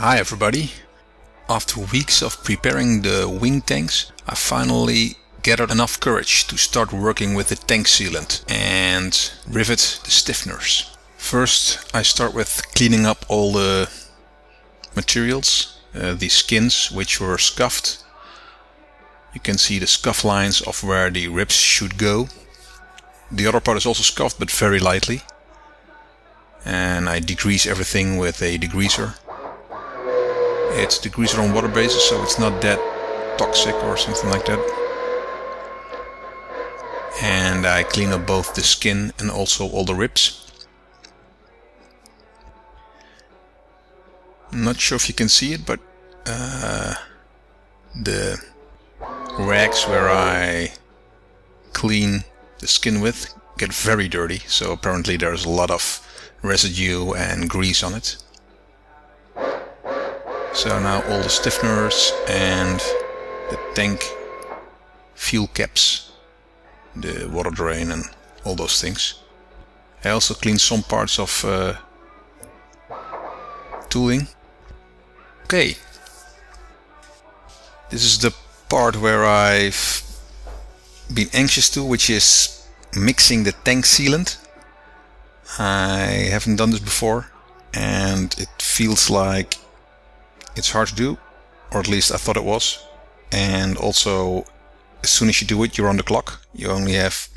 Hi everybody! After weeks of preparing the wing tanks, I finally gathered enough courage to start working with the tank sealant and rivet the stiffeners. First I start with cleaning up all the materials, the skins which were scuffed. You can see the scuff lines of where the ribs should go. The other part is also scuffed, but very lightly. And I degrease everything with a degreaser. It's degreaser on water basis, so it's not that toxic or something like that. And I clean up both the skin and also all the ribs. I'm not sure if you can see it, but the rags where I clean the skin with get very dirty, so apparently there's a lot of residue and grease on it. So now all the stiffeners and the tank fuel caps, the water drain and all those things. I also cleaned some parts of tooling. Okay, this is the part where I've been anxious to, which is mixing the tank sealant. I haven't done this before and it feels like it's hard to do, or at least I thought it was. And also, as soon as you do it, you're on the clock. You only have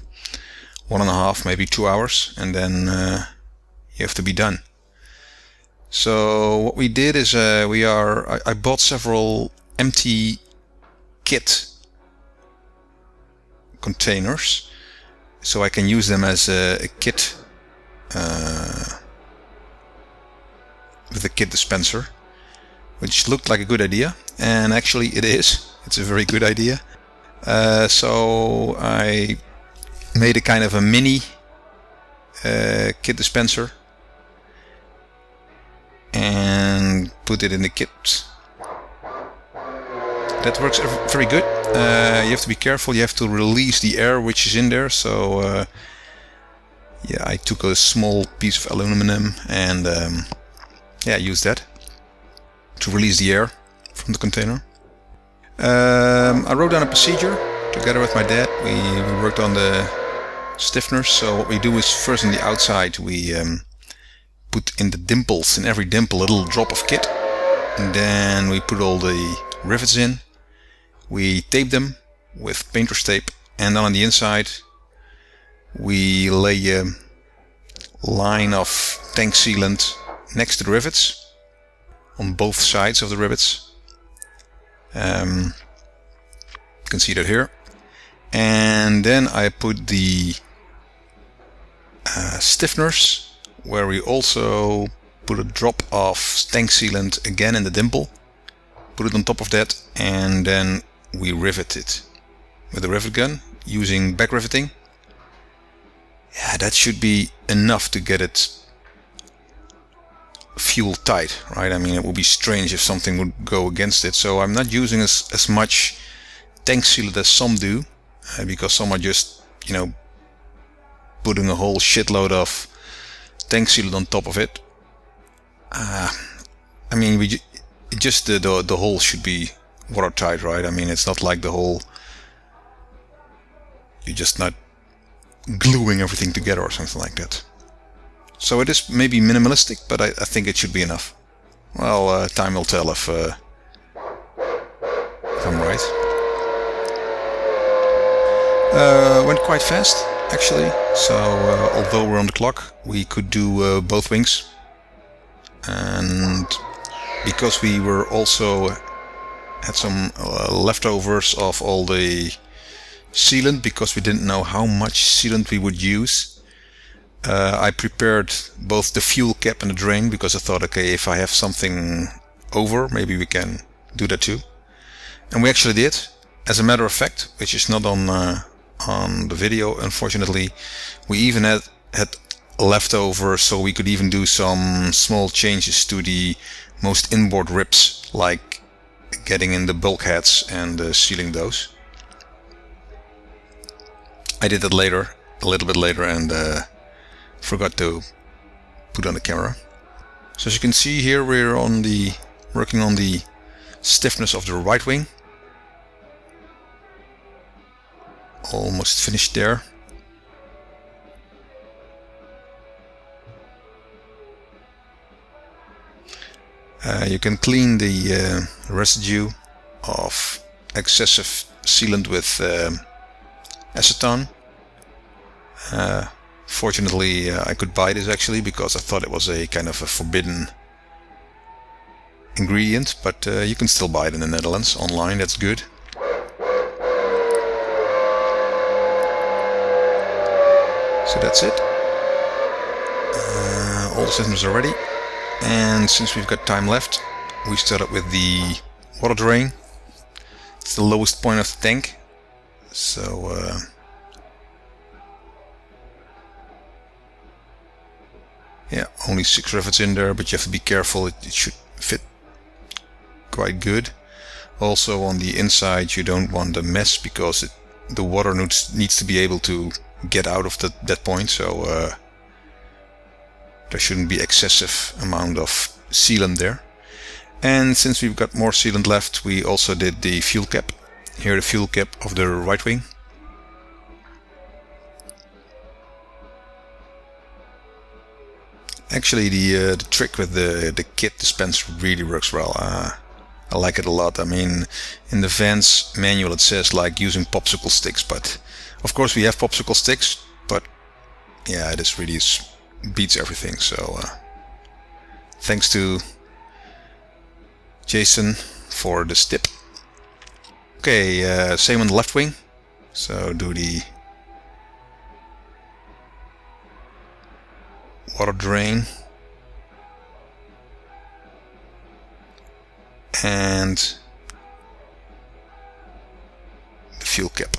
1.5, maybe 2 hours, and then you have to be done. So what we did is I bought several empty kit containers, so I can use them as a kit with a kit dispenser, which looked like a good idea, and actually it is. It's a very good idea. So I made a kind of a mini kit dispenser and put it in the kit. That works very good. You have to be careful. You have to release the air which is in there. So yeah, I took a small piece of aluminum and used that to release the air from the container. I wrote down a procedure together with my dad. We worked on the stiffeners. So what we do is first on the outside we put in the dimples, in every dimple, a little drop of kit, and then we put all the rivets in. We tape them with painter's tape, and then on the inside we lay a line of tank sealant next to the rivets on both sides of the rivets. You can see that here. And then I put the stiffeners, where we also put a drop of tank sealant again in the dimple, put it on top of that, and then we rivet it with a rivet gun using back riveting. Yeah, that should be enough to get it fuel tight, right? I mean, it would be strange if something would go against it. So I'm not using as much tank sealant as some do, because some are just, putting a whole shitload of tank sealant on top of it. I mean, the hole should be watertight, right? I mean, it's not like the hole, you're just not gluing everything together or something like that. So it is maybe minimalistic, but I think it should be enough. Well, time will tell if I'm right. Went quite fast, actually. So although we're on the clock, we could do both wings. And because we were also had some leftovers of all the sealant, because we didn't know how much sealant we would use, I prepared both the fuel cap and the drain, because I thought, okay, if I have something over, maybe we can do that too. And we actually did. As a matter of fact, which is not on the video, unfortunately, we even had leftover, so we could even do some small changes to the most inboard ribs, like getting in the bulkheads and sealing those. I did that later, a little bit later, and forgot to put on the camera. So as you can see here, we're on the working on the stiffness of the right wing. Almost finished there. You can clean the residue of excessive sealant with acetone. Fortunately, I could buy this actually because I thought it was a kind of a forbidden ingredient, but you can still buy it in the Netherlands online. That's good. So that's it. All the systems are ready. And since we've got time left, we start up with the water drain. It's the lowest point of the tank. So yeah, only 6 rivets in there, but you have to be careful. It should fit quite good. Also on the inside you don't want a mess because the water needs to be able to get out of that point. So there shouldn't be excessive amount of sealant there. And since we've got more sealant left, we also did the fuel cap. Here the fuel cap of the right wing. Actually the trick with the kit dispense really works well. I like it a lot. I mean, in the Vans manual it says like using popsicle sticks, but of course we have popsicle sticks, but yeah, this really beats everything. So thanks to Jason for this tip. Okay, same on the left wing. So do the water drain and the fuel cap.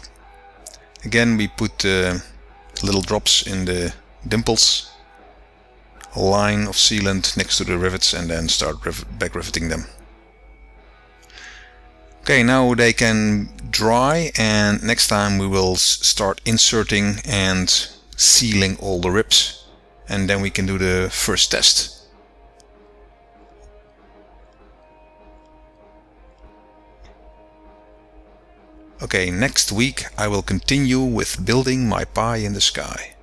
Again, we put little drops in the dimples, a line of sealant next to the rivets, and then start back riveting them. Okay, now they can dry, and next time we will start inserting and sealing all the ribs, and then we can do the first test. Okay, next week I will continue with building my pie in the sky.